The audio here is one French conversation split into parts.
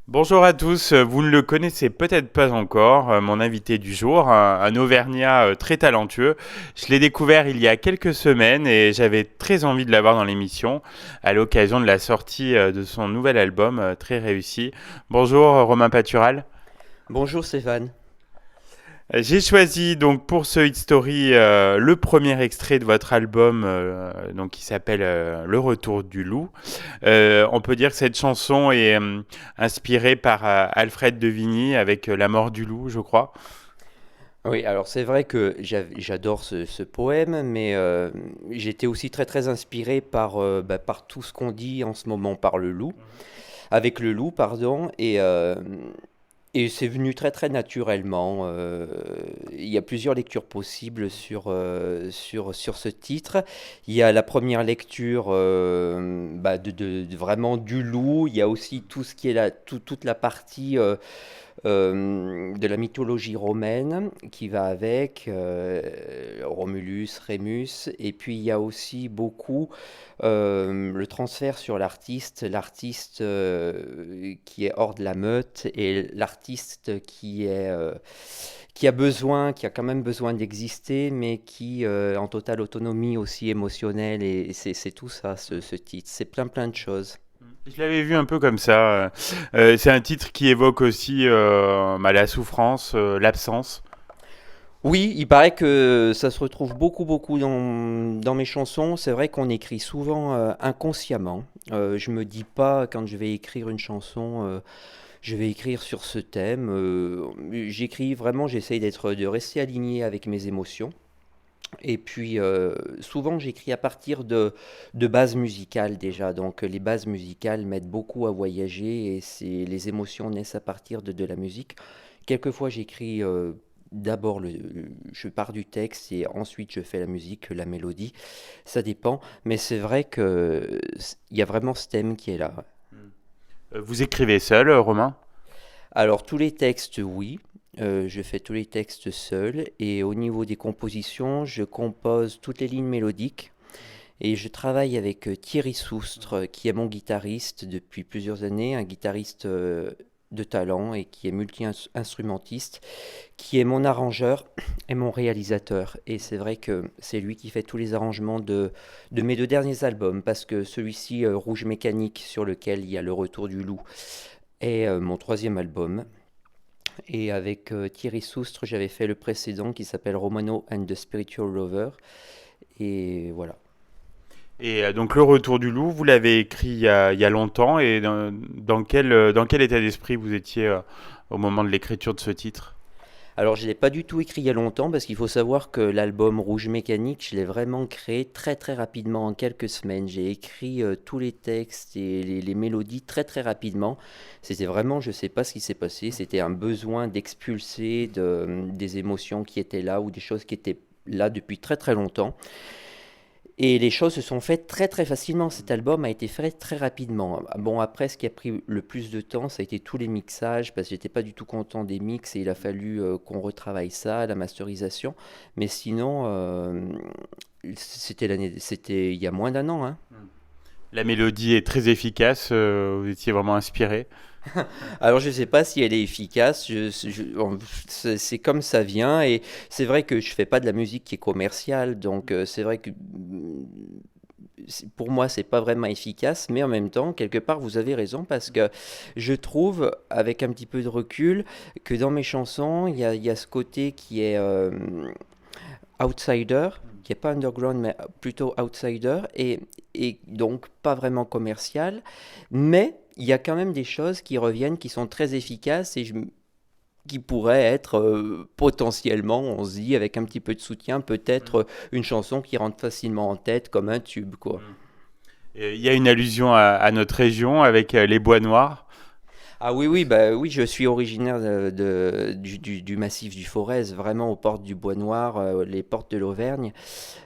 Bonjour à tous, vous ne le connaissez peut-être pas encore, mon invité du jour, un Auvergnat très talentueux. Je l'ai découvert il y a quelques semaines et j'avais très envie de l'avoir dans l'émission à l'occasion de la sortie de son nouvel album très réussi. Bonjour Romain Patural. Bonjour Stéphane. J'ai choisi donc pour ce Hit Story le premier extrait de votre album donc qui s'appelle Le Retour du Loup. On peut dire que cette chanson est inspirée par Alfred de Vigny avec La mort du loup, je crois. Oui, alors c'est vrai que j'adore ce poème, mais j'étais aussi très très inspiré par tout ce qu'on dit en ce moment par le loup, avec le loup, pardon, et c'est venu très très naturellement. Il y a plusieurs lectures possibles sur ce titre. Il y a la première lecture vraiment du loup. Il y a aussi tout ce qui est toute la partie de la mythologie romaine qui va avec, Romulus, Rémus, et puis il y a aussi beaucoup le transfert sur l'artiste qui est hors de la meute et l'artiste qui a quand même besoin d'exister, mais qui en totale autonomie aussi émotionnelle, et c'est tout ça, ce titre, c'est plein plein de choses. Je l'avais vu un peu comme ça. C'est un titre qui évoque aussi la souffrance, l'absence. Oui, il paraît que ça se retrouve beaucoup, beaucoup dans mes chansons. C'est vrai qu'on écrit souvent inconsciemment. Je me dis pas quand je vais écrire une chanson, je vais écrire sur ce thème. J'écris vraiment, j'essaye de rester aligné avec mes émotions. Et puis souvent j'écris à partir de bases musicales déjà. Donc les bases musicales m'aident beaucoup à voyager et les émotions naissent à partir de la musique. Quelquefois j'écris d'abord, je pars du texte et ensuite je fais la musique, la mélodie. Ça dépend, mais c'est vrai que il y a vraiment ce thème qui est là. Vous écrivez seul, Romain? Alors tous les textes, oui. Je fais tous les textes seul et au niveau des compositions, je compose toutes les lignes mélodiques et je travaille avec Thierry Soustre, qui est mon guitariste depuis plusieurs années, un guitariste de talent et qui est multi-instrumentiste, qui est mon arrangeur et mon réalisateur. Et c'est vrai que c'est lui qui fait tous les arrangements de mes deux derniers albums, parce que celui-ci, Rouge Mécanique, sur lequel il y a Le Retour du Loup, est mon troisième album. Et avec Thierry Soustre, j'avais fait le précédent qui s'appelle Romano and the Spiritual Lover. Et voilà. Et donc Le Retour du Loup, vous l'avez écrit il y a longtemps et dans quel état d'esprit vous étiez au moment de l'écriture de ce titre? Alors, je ne l'ai pas du tout écrit il y a longtemps parce qu'il faut savoir que l'album Rouge Mécanique, je l'ai vraiment créé très très rapidement en quelques semaines. J'ai écrit tous les textes et les mélodies très très rapidement. C'était vraiment, je ne sais pas ce qui s'est passé, c'était un besoin d'expulser des émotions qui étaient là ou des choses qui étaient là depuis très très longtemps. Et les choses se sont faites très très facilement. Cet album a été fait très rapidement. Bon, après, ce qui a pris le plus de temps, ça a été tous les mixages, parce que j'étais pas du tout content des mix et il a fallu qu'on retravaille ça, la masterisation. Mais sinon, c'était il y a moins d'un an, hein. La mélodie est très efficace, vous étiez vraiment inspiré. Alors je ne sais pas si elle est efficace, c'est comme ça vient, et c'est vrai que je fais pas de la musique qui est commerciale, donc c'est vrai que pour moi c'est pas vraiment efficace, mais en même temps quelque part vous avez raison, parce que je trouve avec un petit peu de recul que dans mes chansons il y a ce côté qui est outsider, qui est pas underground mais plutôt outsider, et donc pas vraiment commercial, mais il y a quand même des choses qui reviennent, qui sont très efficaces qui pourraient être potentiellement, on se dit, avec un petit peu de soutien, peut-être une chanson qui rentre facilement en tête comme un tube, quoi. Et il y a une allusion à notre région avec les bois noirs. Ah oui, oui, bah oui, je suis originaire du massif du Forez, vraiment aux portes du Bois Noir, les portes de l'Auvergne.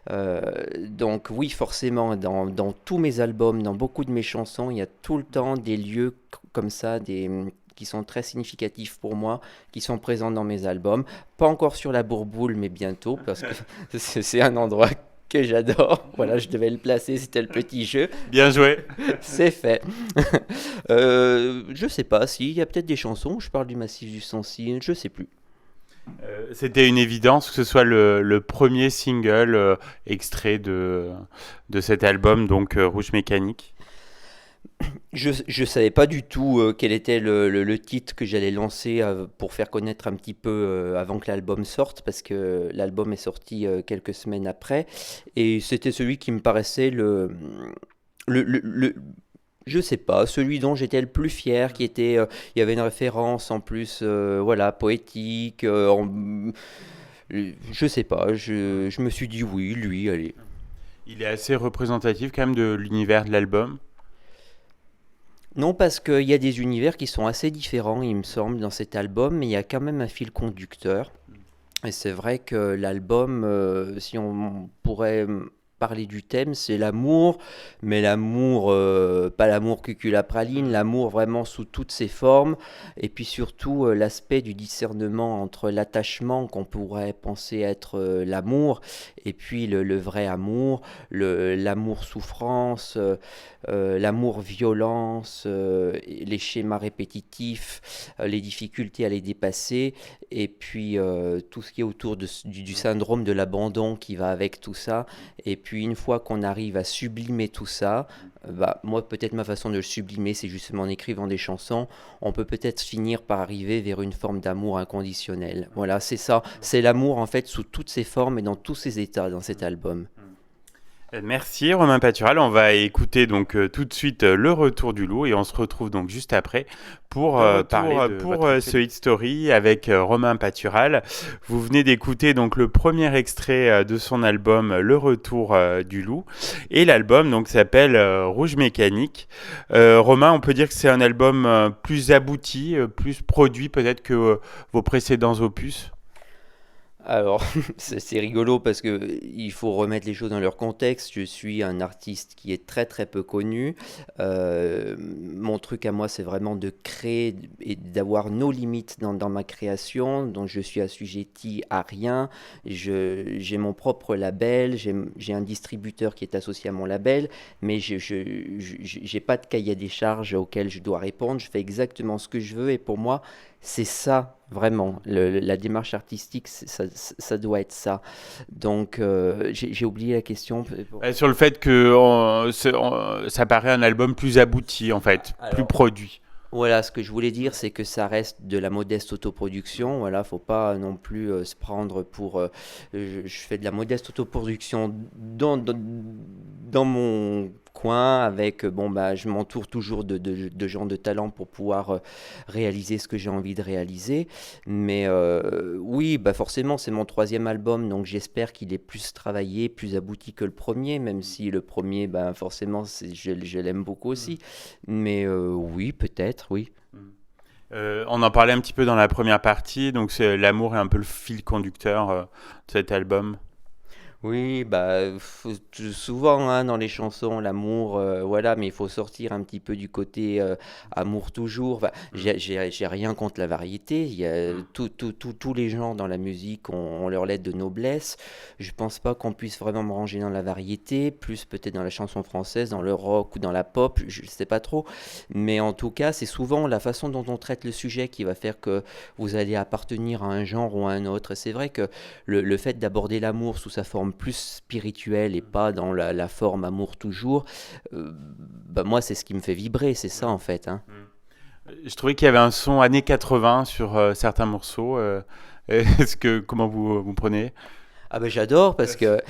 Donc oui, forcément, dans tous mes albums, dans beaucoup de mes chansons, il y a tout le temps des lieux comme ça, qui sont très significatifs pour moi, qui sont présents dans mes albums. Pas encore sur la Bourboule, mais bientôt, parce que c'est un endroit que j'adore. Voilà, je devais le placer, c'était le petit jeu. Bien joué. C'est fait. Je sais pas, si, il y a peut-être des chansons où je parle du Massif du Sancy, je sais plus. C'était une évidence que ce soit le premier single extrait de cet album, donc Rouge Mécanique. Je savais pas du tout quel était le titre que j'allais lancer pour faire connaître un petit peu avant que l'album sorte, parce que l'album est sorti quelques semaines après, et c'était celui qui me paraissait le je sais pas, celui dont j'étais le plus fier, qui était, il y avait une référence en plus, voilà, poétique, je sais pas, je me suis dit oui, lui, allez. Il est assez représentatif quand même de l'univers de l'album. Non, parce qu'il y a des univers qui sont assez différents, il me semble, dans cet album, mais il y a quand même un fil conducteur. Et c'est vrai que l'album, si on pourrait parler du thème, c'est l'amour, mais l'amour, pas l'amour cuculapraline, l'amour vraiment sous toutes ses formes, et puis surtout l'aspect du discernement entre l'attachement qu'on pourrait penser être l'amour, et puis le vrai amour, l'amour souffrance, l'amour violence, les schémas répétitifs, les difficultés à les dépasser, et puis tout ce qui est autour du syndrome de l'abandon qui va avec tout ça. Et puis une fois qu'on arrive à sublimer tout ça, bah, moi peut-être ma façon de le sublimer, c'est justement en écrivant des chansons, on peut peut-être finir par arriver vers une forme d'amour inconditionnel. Voilà, c'est ça, c'est l'amour en fait sous toutes ses formes et dans tous ses états dans cet album. Merci Romain Patural. On va écouter donc tout de suite Le Retour du Loup et on se retrouve donc juste après pour parler de ce Hit Story avec Romain Patural. Vous venez d'écouter donc le premier extrait de son album Le Retour du Loup et l'album donc s'appelle Rouge Mécanique. Romain, on peut dire que c'est un album plus abouti, plus produit peut-être que vos précédents opus. Alors, c'est rigolo parce que il faut remettre les choses dans leur contexte. Je suis un artiste qui est très très peu connu. Mon truc à moi, c'est vraiment de créer et d'avoir nos limites dans ma création. Donc, je suis assujetti à rien. J'ai mon propre label. J'ai un distributeur qui est associé à mon label, mais j'ai pas de cahier des charges auquel je dois répondre. Je fais exactement ce que je veux et pour moi, c'est ça, vraiment. La démarche artistique, ça doit être ça. Donc, j'ai oublié la question. Sur le fait que ça paraît un album plus abouti, en fait, plus Alors, produit. voilà, ce que je voulais dire, c'est que ça reste de la modeste autoproduction. Voilà, faut pas non plus se prendre pour. Je fais de la modeste autoproduction dans mon coin avec. Bon, bah, je m'entoure toujours de gens de talent pour pouvoir réaliser ce que j'ai envie de réaliser. Mais oui, bah forcément, c'est mon troisième album, donc j'espère qu'il est plus travaillé, plus abouti que le premier, même si le premier, bah, forcément, je l'aime beaucoup aussi. Mais oui, peut-être, oui. On en parlait un petit peu dans la première partie, donc l'amour est un peu le fil conducteur de cet album. Oui, bah souvent hein, dans les chansons, l'amour, voilà, mais il faut sortir un petit peu du côté amour toujours. Enfin, j'ai rien contre la variété. Il y a tous les genres dans la musique ont leur lettre de noblesse. Je pense pas qu'on puisse vraiment me ranger dans la variété, plus peut-être dans la chanson française, dans le rock ou dans la pop, je sais pas trop. Mais en tout cas, c'est souvent la façon dont on traite le sujet qui va faire que vous allez appartenir à un genre ou à un autre. Et c'est vrai que le fait d'aborder l'amour sous sa forme plus spirituelle et pas dans la forme amour toujours, bah moi c'est ce qui me fait vibrer, c'est ça en fait. Hein. Je trouvais qu'il y avait un son années 80 sur certains morceaux. Comment vous prenez? Ah ben j'adore parce que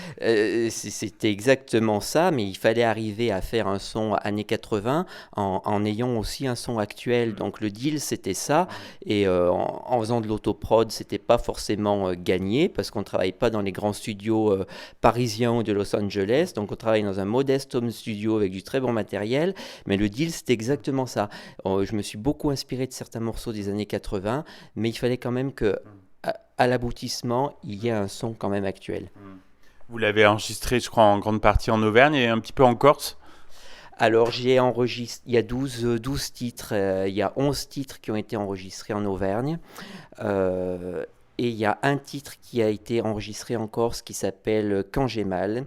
c'était exactement ça, mais il fallait arriver à faire un son années 80 en ayant aussi un son actuel. Donc le deal c'était ça, et en faisant de l'autoprod c'était pas forcément gagné parce qu'on travaille pas dans les grands studios parisiens ou de Los Angeles, donc on travaille dans un modeste home studio avec du très bon matériel, mais le deal c'était exactement ça. Je me suis beaucoup inspiré de certains morceaux des années 80, mais il fallait quand même que à l'aboutissement, il y a un son quand même actuel. Vous l'avez enregistré, je crois, en grande partie en Auvergne et un petit peu en Corse. Alors, j'ai enregistré, il y a 12 titres, il y a 11 titres qui ont été enregistrés en Auvergne. et il y a un titre qui a été enregistré en Corse qui s'appelle Quand j'ai mal,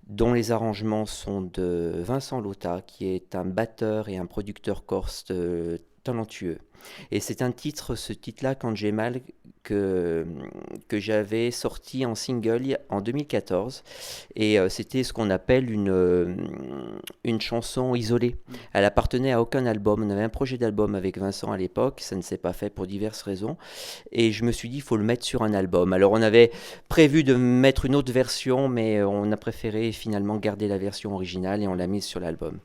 dont les arrangements sont de Vincent Lotta, qui est un batteur et un producteur corse talentueux. Et c'est un titre, ce titre-là, Quand j'ai mal, que j'avais sorti en single en 2014. Et c'était ce qu'on appelle une chanson isolée. Elle appartenait à aucun album. On avait un projet d'album avec Vincent à l'époque. Ça ne s'est pas fait pour diverses raisons. Et je me suis dit, il faut le mettre sur un album. Alors on avait prévu de mettre une autre version, mais on a préféré finalement garder la version originale et on l'a mise sur l'album.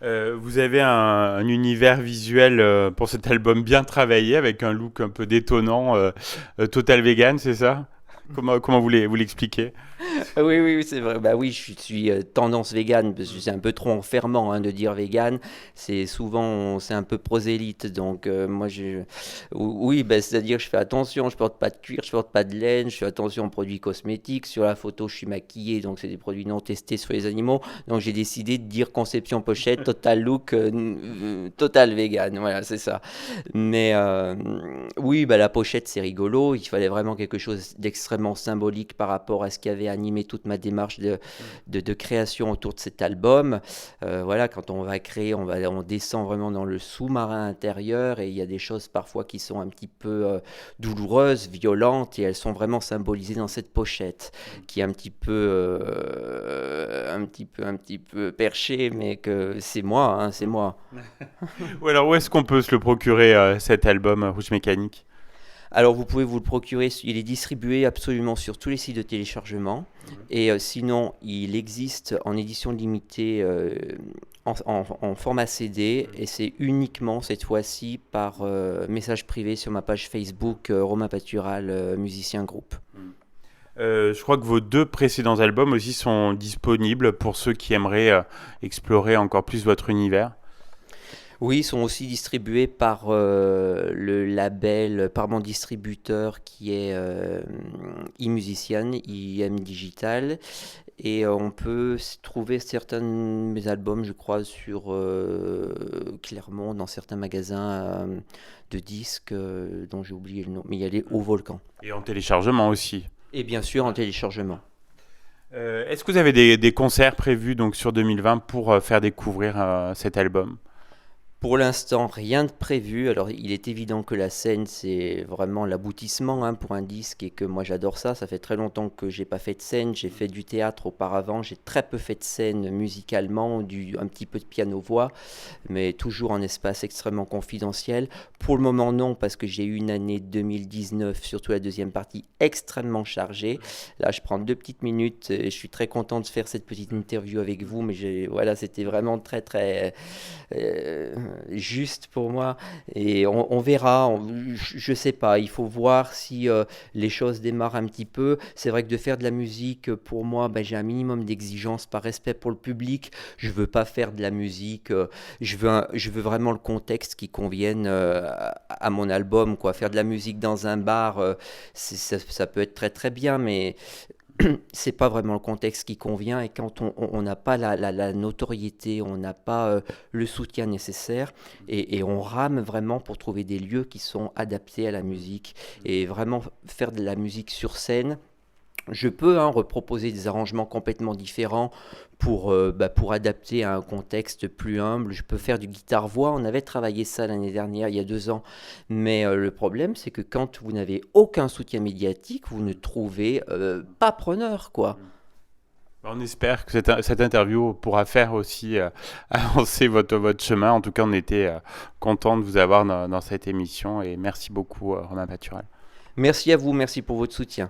Vous avez un univers visuel pour cet album bien travaillé, avec un look un peu détonnant, total vegan, c'est ça? Comment vous l'expliquez? Oui, oui, oui, c'est vrai. Bah oui, je suis tendance végane, parce que c'est un peu trop enfermant de dire végane. C'est souvent, c'est un peu prosélyte. Donc, oui, bah, c'est-à-dire, je fais attention, je porte pas de cuir, je porte pas de laine, je fais attention aux produits cosmétiques. Sur la photo, je suis maquillé, donc c'est des produits non testés sur les animaux. Donc, j'ai décidé de dire conception pochette, total look, total vegan. Voilà, c'est ça. Mais oui, bah, la pochette, c'est rigolo. Il fallait vraiment quelque chose d'extrêmement symbolique par rapport à ce qui avait animé toute ma démarche de création autour de cet album. Voilà, quand on va créer, on descend vraiment dans le sous-marin intérieur et il y a des choses parfois qui sont un petit peu douloureuses, violentes, et elles sont vraiment symbolisées dans cette pochette qui est un petit peu perchée, mais que c'est moi, c'est moi. Ou alors, où est-ce qu'on peut se le procurer, cet album Rouge Mécanique? Alors vous pouvez vous le procurer, il est distribué absolument sur tous les sites de téléchargement. Et sinon, il existe en édition limitée en format CD, et c'est uniquement cette fois-ci par message privé sur ma page Facebook Romain Patural, musicien groupe. Je crois que vos 2 précédents albums aussi sont disponibles pour ceux qui aimeraient explorer encore plus votre univers. Oui, ils sont aussi distribués par le label, par mon distributeur qui est eMusician, IM Digital. Et on peut trouver certains de mes albums, je crois, sur Clermont, dans certains magasins de disques dont j'ai oublié le nom. Mais il y a les Hauts Volcans. Et en téléchargement aussi. Et bien sûr en téléchargement. Est-ce que vous avez des concerts prévus donc, sur 2020 pour faire découvrir cet album? Pour l'instant, rien de prévu. Alors, il est évident que la scène, c'est vraiment l'aboutissement pour un disque, et que moi, j'adore ça. Ça fait très longtemps que j'ai pas fait de scène. J'ai fait du théâtre auparavant. J'ai très peu fait de scène musicalement, un petit peu de piano-voix, mais toujours en espace extrêmement confidentiel. Pour le moment, non, parce que j'ai eu une année 2019, surtout la deuxième partie, extrêmement chargée. Là, je prends 2 petites minutes et je suis très content de faire cette petite interview avec vous, mais voilà, c'était vraiment très, très juste pour moi, et on verra. Je sais pas, il faut voir si les choses démarrent un petit peu. C'est vrai que de faire de la musique, pour moi, j'ai un minimum d'exigence par respect pour le public. Je veux pas faire de la musique, je veux vraiment le contexte qui convienne à mon album, quoi. Faire de la musique dans un bar, ça peut être très très bien, mais c'est pas vraiment le contexte qui convient, et quand on n'a pas la notoriété, on n'a pas le soutien nécessaire, et on rame vraiment pour trouver des lieux qui sont adaptés à la musique, et vraiment faire de la musique sur scène. Je peux reproposer des arrangements complètement différents pour adapter à un contexte plus humble. Je peux faire du guitare-voix. On avait travaillé ça l'année dernière, il y a 2 ans. Mais le problème, c'est que quand vous n'avez aucun soutien médiatique, vous ne trouvez pas preneur, quoi. On espère que cette interview pourra faire aussi avancer votre chemin. En tout cas, on était content de vous avoir dans cette émission, et merci beaucoup, Romain Patural. Merci à vous, merci pour votre soutien.